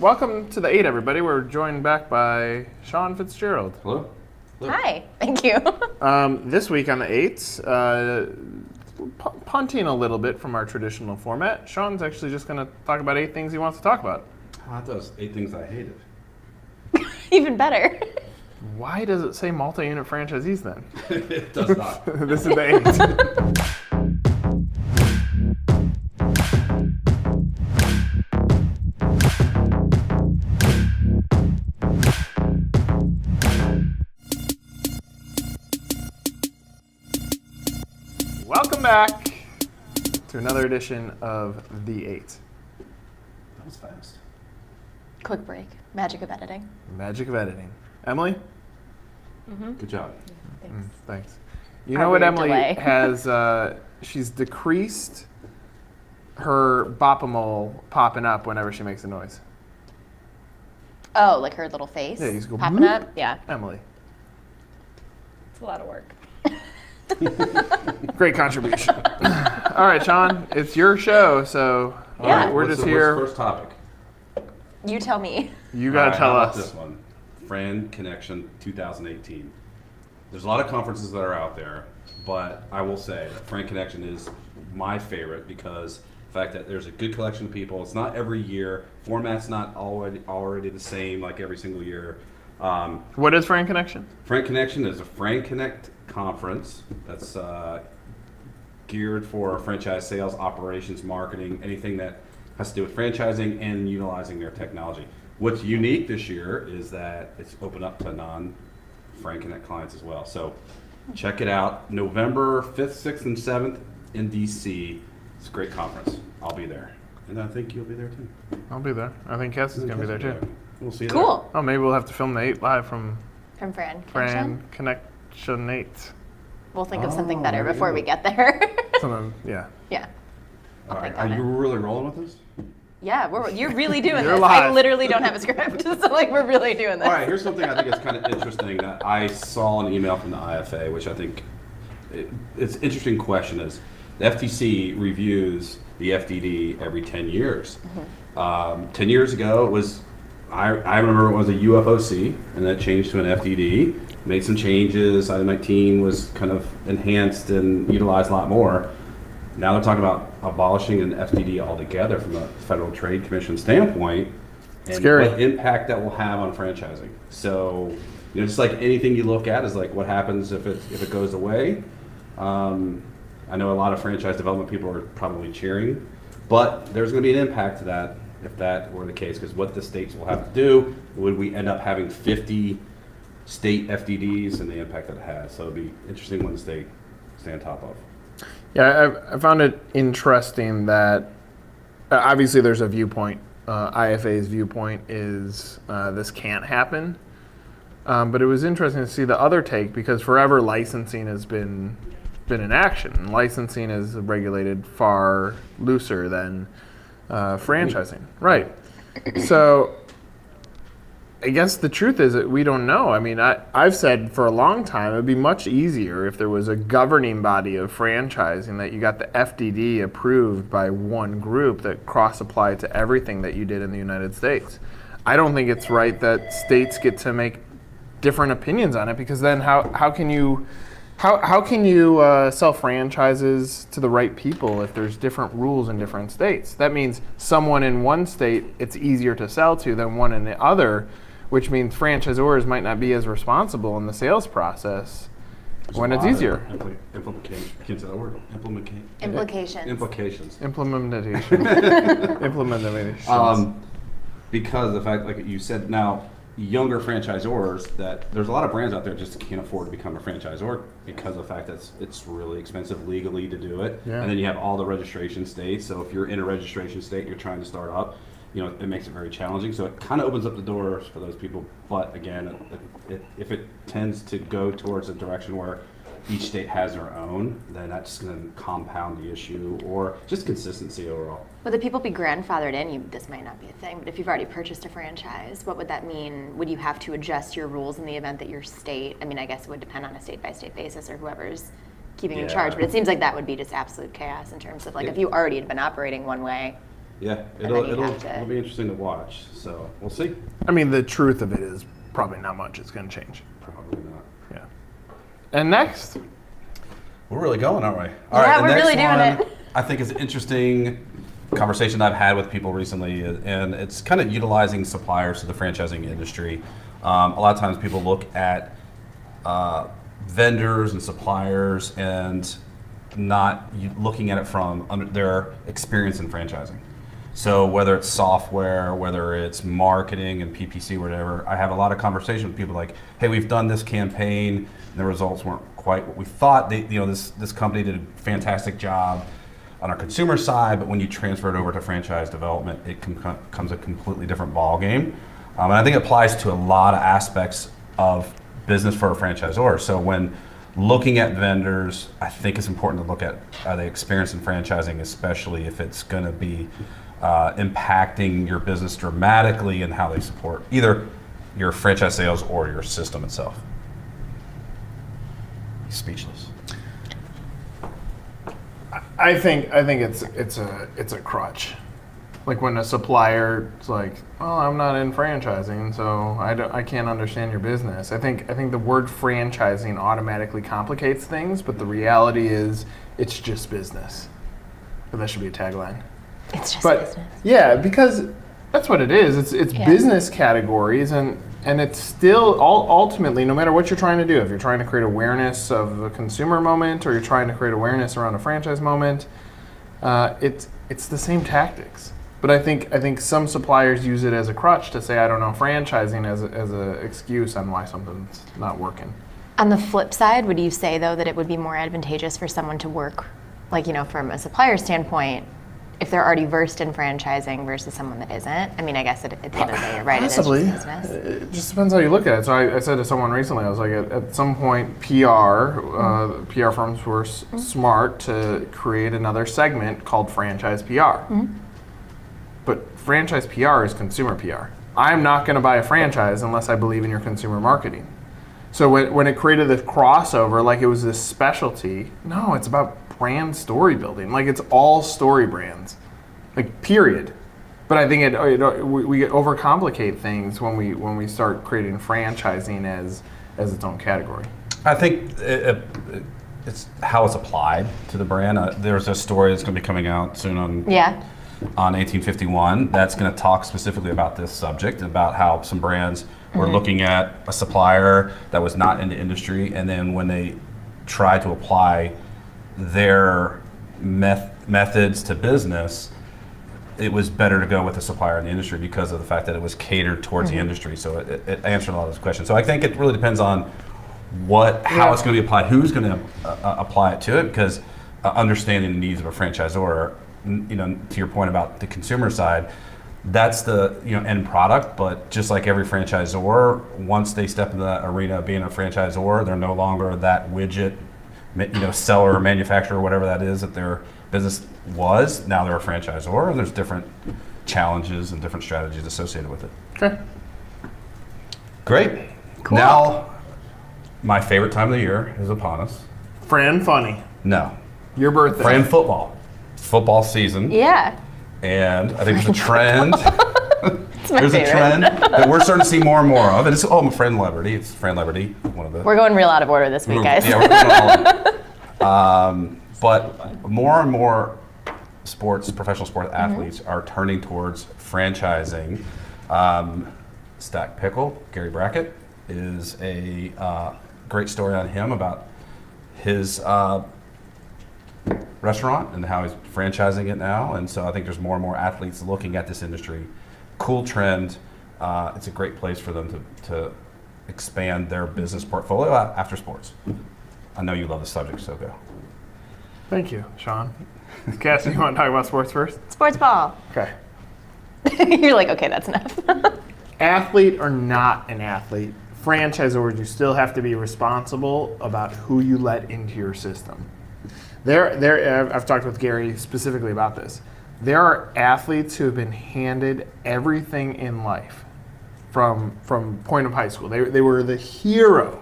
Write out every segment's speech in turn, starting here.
welcome to the 8, everybody. We're joined back by Sean Fitzgerald. Hello. Hi, thank you. This week on the 8s, punting a little bit from our traditional format. Sean's actually just going to talk about 8 things he wants to talk about. I thought it was 8 things I hated. Even better. Why does it say multi-unit franchisees then? It does not. This is the 8. Welcome back to another edition of The 8. That was fast. Quick break. Magic of editing. Magic of editing. Emily? Good job. Thanks. Thanks. You know what Emily delay. has, she's decreased her bopamol popping up whenever she makes a noise. Oh, like her little face? Yeah, you just go popping bloop. up? Yeah. Emily. It's a lot of work. Great contribution. All right, Sean, it's your show, so Yeah. we're What's just the here. First topic. You tell me. You got to All tell right, how about us. this one. Friend Connection 2018. There's a lot of conferences that are out there, but I will say that Friend Connection is my favorite because the fact that there's a good collection of people. It's not every year. Format's not already the same like every single year. What is Friend Connection? Friend Connection is a Friend Connect conference that's geared for franchise sales, operations, marketing, anything that has to do with franchising and utilizing their technology. What's unique this year is that it's open up to non-Friend Connect clients as well. So check it out. November 5th, 6th, and 7th in DC. It's a great conference. I'll be there. And I think you'll be there too. I'll be there. I think Cass is going to be there too. We'll see you Cool. Oh, maybe we'll have to film the 8 live from From Fran. Friend Connection 8. We'll think of something Oh, better there you before go. we get there. Something, yeah. Yeah. All right. think Are on you it. really rolling with this? Yeah, you're really doing You're this. live. I literally don't have a script, so like we're really doing this. All right, here's something I think is kind of interesting that I saw an email from the IFA, which I think it's an interesting question is the FTC reviews the FDD every 10 years. 10 years ago, it was, I remember it was a UFOC, and that changed to an FDD, made some changes. Item 19 was kind of enhanced and utilized a lot more. Now they're talking about abolishing an FDD altogether from a Federal Trade Commission standpoint, and Scary. what impact that will have on franchising. So, just like anything you look at is like what happens if it goes away. I know a lot of franchise development people are probably cheering, but there's going to be an impact to that if that were the case, because what the states will have to do, would we end up having 50 state FDDs and the impact that it has? So it'll be interesting one to stay on top of. Yeah, I found it interesting that obviously there's a viewpoint. IFA's viewpoint is this can't happen. But it was interesting to see the other take because forever licensing has been in action. Licensing is regulated far looser than franchising. Right. So I guess the truth is that we don't know. I mean, I've said for a long time it would be much easier if there was a governing body of franchising that you got the FDD approved by one group that cross-applied to everything that you did in the United States. I don't think it's right that states get to make different opinions on it because then how can you sell franchises to the right people if there's different rules in different states? That means someone in one state it's easier to sell to than one in the other, which means franchisors might not be as responsible in the sales process when it's easier. Implications. Implications. Implementation. Because of the fact, like you said, now younger franchisors that there's a lot of brands out there just can't afford to become a franchisor because of the fact that it's really expensive legally to do it. Yeah. And then you have all the registration states. So if you're in a registration state, you're trying to start up, it makes it very challenging. So it kind of opens up the doors for those people. But again, if it tends to go towards a direction where each state has their own, then that's going to compound the issue or just consistency overall. Would the people be grandfathered in? This might not be a thing, but if you've already purchased a franchise, what would that mean? Would you have to adjust your rules in the event that your state, I guess it would depend on a state-by-state basis or whoever's keeping in charge, but it seems like that would be just absolute chaos in terms of if you already had been operating one way. Yeah, And then you it'll have to- be interesting to watch. So we'll see. I mean, the truth of it is probably not much is going to change. Probably not. Yeah. And next, We're really going, aren't we? Yeah, the we're next really doing one, it. I think is an interesting conversation I've had with people recently, and it's kind of utilizing suppliers to the franchising industry. A lot of times people look at vendors and suppliers and not looking at it from their experience in franchising. So whether it's software, whether it's marketing and PPC, whatever, I have a lot of conversation with people like, hey, we've done this campaign, and the results weren't quite what we thought. This company did a fantastic job on our consumer side, but when you transfer it over to franchise development, it becomes a completely different ball game. And I think it applies to a lot of aspects of business for a franchisor. So when looking at vendors, I think it's important to look at the experience in franchising, especially if it's going to be impacting your business dramatically and how they support either your franchise sales or your system itself. Speechless. I think it's a crutch. Like when a supplier's like, "Oh, I'm not in franchising, so I can't understand your business." I think the word franchising automatically complicates things, but the reality is it's just business. But that should be a tagline. It's just But business. yeah, because that's what it is. It's Yeah. business categories, and it's still ultimately, no matter what you're trying to do, if you're trying to create awareness of a consumer moment or you're trying to create awareness around a franchise moment, it's the same tactics. But I think some suppliers use it as a crutch to say, I don't know, franchising as a excuse on why something's not working. On the flip side, would you say though that it would be more advantageous for someone to work, like, you know, from a supplier standpoint, if they're already versed in franchising versus someone that isn't? I mean, I guess at the end of the day, you're right. Possibly. It is just business. It just depends how you look at it. So I said to someone recently, I was like, at some point, PR firms were smart to create another segment called franchise PR. But franchise PR is consumer PR. I'm not going to buy a franchise unless I believe in your consumer marketing. So when it created this crossover, like it was this specialty, no, it's about brand story building. Like it's all story brands, like period. But I think we overcomplicate things when we start creating franchising as its own category. I think it's how it's applied to the brand. There's a story that's going to be coming out soon on Yeah. on 1851 that's going to talk specifically about this subject, about how some brands were looking at a supplier that was not in the industry, and then when they tried to apply their methods to business, it was better to go with a supplier in the industry because of the fact that it was catered towards the industry. So it answered a lot of those questions. So I think it really depends on how it's going to be applied, who's going to apply it to it, because understanding the needs of a franchisor, you know, to your point about the consumer side, that's the end product. But just like every franchisor, once they step into that arena of being a franchisor, they're no longer that widget, seller or manufacturer, whatever that is that their business was. Now they're a franchisor, and there's different challenges and different strategies associated with it. Okay. Great. Cool. Now, my favorite time of the year is upon us. Fran Funny, No, your birthday. Fran football. It's football season. Yeah. And I think there's a trend. It's my There's a favorite. trend that we're starting to see more and more of. And it's Fran Liberty. It's Fran Liberty, one of the. We're going real out of order this week, guys. Yeah, we're going all in. But more and more professional sports athletes are turning towards franchising. Stack Pickle, Gary Brackett, is a great story on him about his restaurant and how he's franchising it now. And so I think there's more and more athletes looking at this industry. Cool trend. It's a great place for them to expand their business portfolio after sports. I know you love the subject, so go. Thank you, Sean. Cassie, you want to talk about sports first? Sports ball. Okay. You're like, okay, that's enough. Athlete or not an athlete, franchisors, you still have to be responsible about who you let into your system. I've talked with Gary specifically about this. There are athletes who have been handed everything in life from point of high school. They were the hero.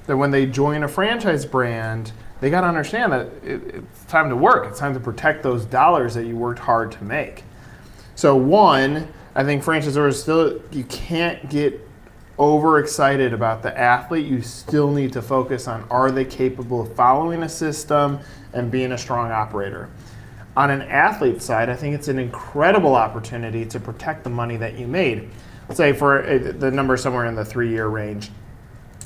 That when they join a franchise brand, they got to understand that it's time to work. It's time to protect those dollars that you worked hard to make. So one, I think franchisors still, you can't get overexcited about the athlete. You still need to focus on, are they capable of following a system and being a strong operator? On an athlete side, I think it's an incredible opportunity to protect the money that you made. Say for the number somewhere in the 3-year range.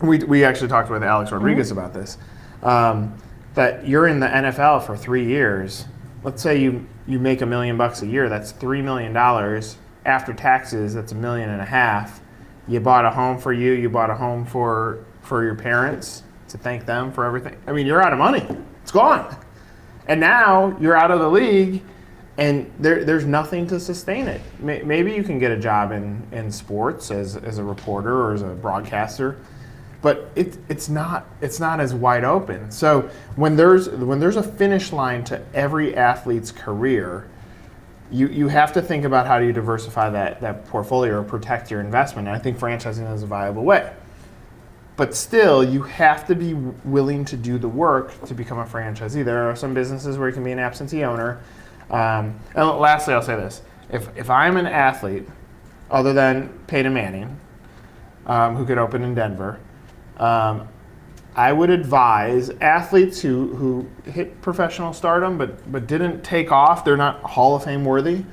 We actually talked with Alex Rodriguez about this. That you're in the NFL for 3 years. Let's say you make $1 million a year. That's $3 million after taxes. That's $1.5 million. You bought a home for you. You bought a home for your parents to thank them for everything. I mean, you're out of money. It's gone. And now you're out of the league, and there's nothing to sustain it. Maybe you can get a job in sports as a reporter or as a broadcaster, but it's not as wide open. So when there's a finish line to every athlete's career, you have to think about how do you diversify that portfolio or protect your investment. And I think franchising is a viable way. But still, you have to be willing to do the work to become a franchisee. There are some businesses where you can be an absentee owner. And lastly, I'll say this. If I'm an athlete, other than Peyton Manning, who could open in Denver, I would advise athletes who hit professional stardom but didn't take off, they're not Hall of Fame worthy,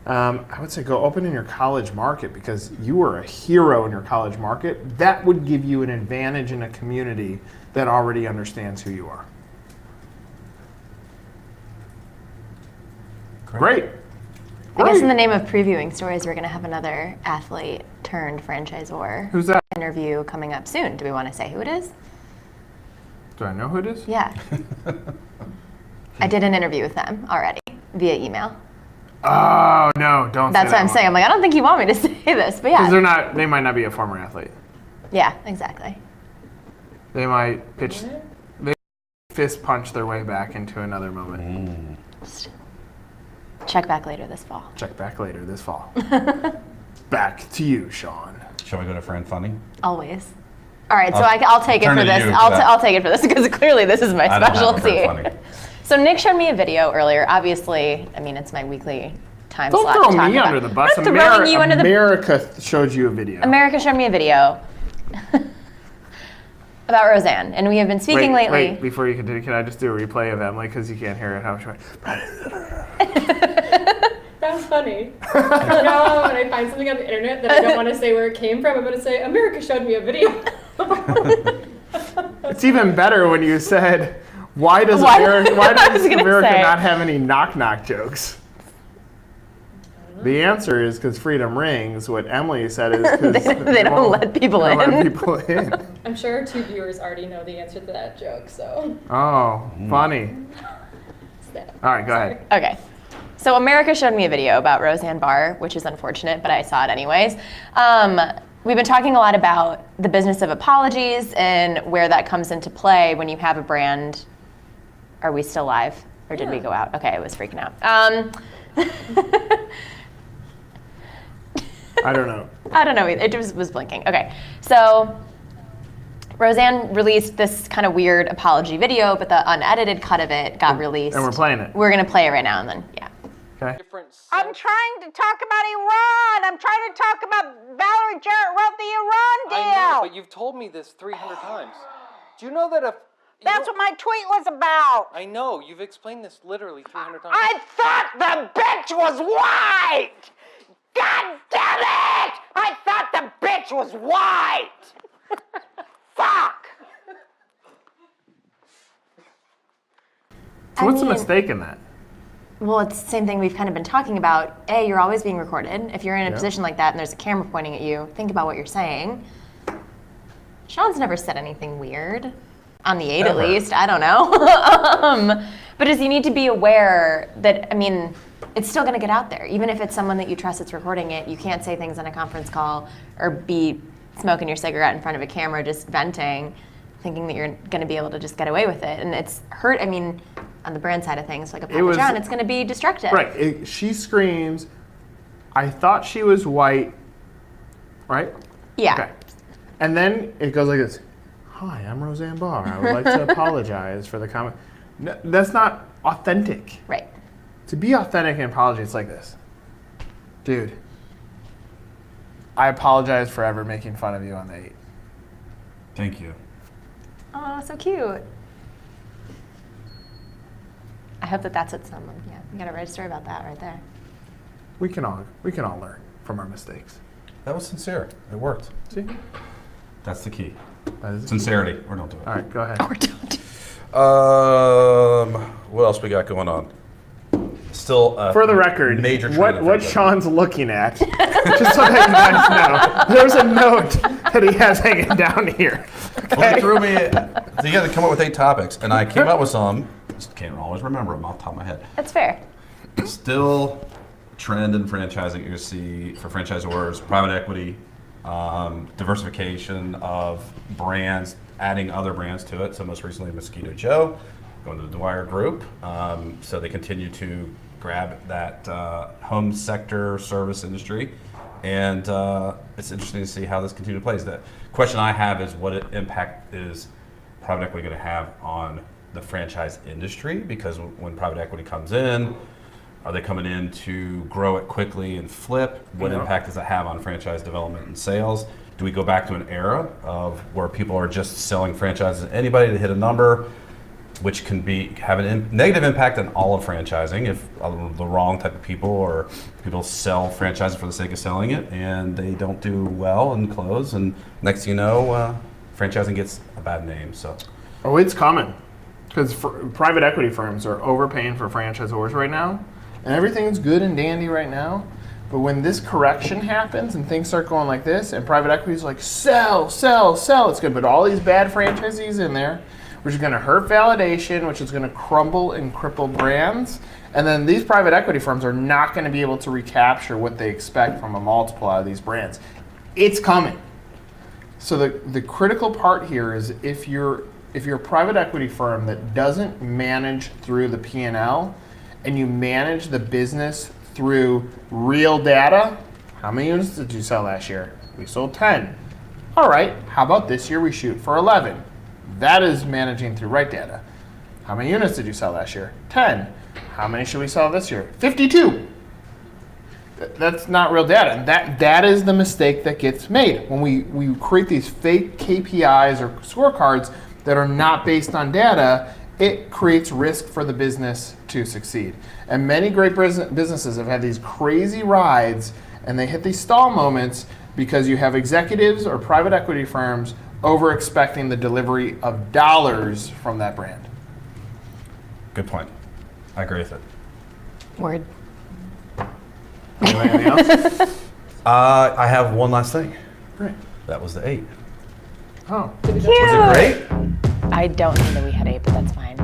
I would say go open in your college market because you are a hero in your college market. That would give you an advantage in a community that already understands who you are. Great. I guess in the name of previewing stories, we're going to have another athlete turned franchisor Who's that? interview coming up soon. Do we want to say who it is? Do I know who it is? Yeah. I did an interview with them already via email. Oh, no, don't That's say what I'm saying. I'm like, I don't think you want me to say this, but yeah. Because they might not be a former athlete. Yeah, exactly. They might fist punch their way back into another moment. Check back later this fall. Check back later this fall. Back to you, Sean. Shall we go to Fran Funny? Always. All right, so I'll take it turn for to this. you, I'll take it for this because clearly this is my I don't have a specialty. Fran Funny. So Nick showed me a video earlier. Obviously, I mean, it's my weekly time Don't slot. throw to talk me about. under the bus. I'm not throwing you under the. America showed you a video. America showed me a video about Roseanne, and we have been speaking lately. Wait, before you continue, can I just do a replay of Emily because you can't hear it? How much? That was funny. Now when I find something on the internet that I don't want to say where it came from, I'm going to say, America showed me a video. It's even better when you said, why does Why America say. not have any knock-knock jokes? The answer is because freedom rings. What Emily said is because they don't let people in. Let people in. I'm sure our 2 viewers already know the answer to that joke, so. Oh, funny. All right, go ahead. Okay. So America showed me a video about Roseanne Barr, which is unfortunate, but I saw it anyways. We've been talking a lot about the business of apologies and where that comes into play when you have a brand. Are we still live? Or did we go out? Okay, I was freaking out. I don't know. I don't know either. It just was blinking. Okay, so Roseanne released this kind of weird apology video, but the unedited cut of it got released. And we're playing it. We're going to play it right now and then, yeah. Okay. I'm trying to talk about Iran. I'm trying to talk about Valerie Jarrett wrote the Iran deal. I know, but you've told me this 300 times. Do you know that if... That's what my tweet was about. I know, you've explained this literally 300 times. I thought the bitch was white. God damn it! I thought the bitch was white. Fuck. So what's the mean- mistake in that? Well, it's the same thing we've kind of been talking about. A, you're always being recorded. If you're in a Yeah. position like that and there's a camera pointing at you, think about what you're saying. Sean's never said anything weird. On the 8 at Never. least, I don't know. But you need to be aware that, I mean, it's still going to get out there. Even if it's someone that you trust that's recording it, you can't say things on a conference call or be smoking your cigarette in front of a camera just venting, thinking that you're going to be able to just get away with it. And it's hurt, I mean, on the brand side of things, like a Papa John, it's going to be destructive. Right. She screams, I thought she was white, right? Yeah. Okay. And then it goes like this. Hi, I'm Roseanne Barr. I would like to apologize for the comment. No, that's not authentic. Right. To be authentic in apology, it's like this. Dude, I apologize for ever making fun of you on the 8. Thank you. Oh, so cute. I hope that that's what someone, you gotta write a story about that right there. We can all learn from our mistakes. That was sincere. It worked. See? That's the key. That is Sincerity. Or don't do it. All right, go ahead. Or don't. What else we got going on? Still, For the record, major trend what affected. Sean's looking at, just so that you guys know, there's a note that he has hanging down here. Well, they threw me. You got to come up with 8 topics, and I came up with some. Just can't always remember them off the top of my head. That's fair. Still, trend in franchising you see for franchisors, private equity, diversification of brands, adding other brands to it. So most recently, Mosquito Joe, going to the Dwyer Group. So they continue to grab that home sector service industry. And it's interesting to see how this continues to play. The question I have is what impact is private equity going to have on the franchise industry? Because when private equity comes in, are they coming in to grow it quickly and flip? What impact does it have on franchise development and sales? Do we go back to an era of where people are just selling franchises to anybody to hit a number, which can have a negative impact on all of franchising if the wrong type of people or people sell franchises for the sake of selling it and they don't do well and close, and next thing you know, franchising gets a bad name. So, Oh, it's coming. Because private equity firms are overpaying for franchisors right now, and everything's good and dandy right now. But when this correction happens and things start going like this, and private equity is like, sell, sell, sell, it's going to put all these bad franchisees in there, which is going to hurt validation, which is going to crumble and cripple brands. And then these private equity firms are not going to be able to recapture what they expect from a multiple out of these brands. It's coming. So the critical part here is if you're a private equity firm that doesn't manage through the P&L and you manage the business through real data, how many units did you sell last year? We sold 10. All right, how about this year we shoot for 11? That is managing through right data. How many units did you sell last year? 10. How many should we sell this year? 52. That's not real data. And that is the mistake that gets made. When we create these fake KPIs or scorecards that are not based on data, it creates risk for the business to succeed. And many great businesses have had these crazy rides and they hit these stall moments because you have executives or private equity firms over expecting the delivery of dollars from that brand. good point. I agree with it. Word. Anything else? I have one last thing. Great. That was the 8. Oh. Cute. Was it great? I don't know that we had 8, but that's fine.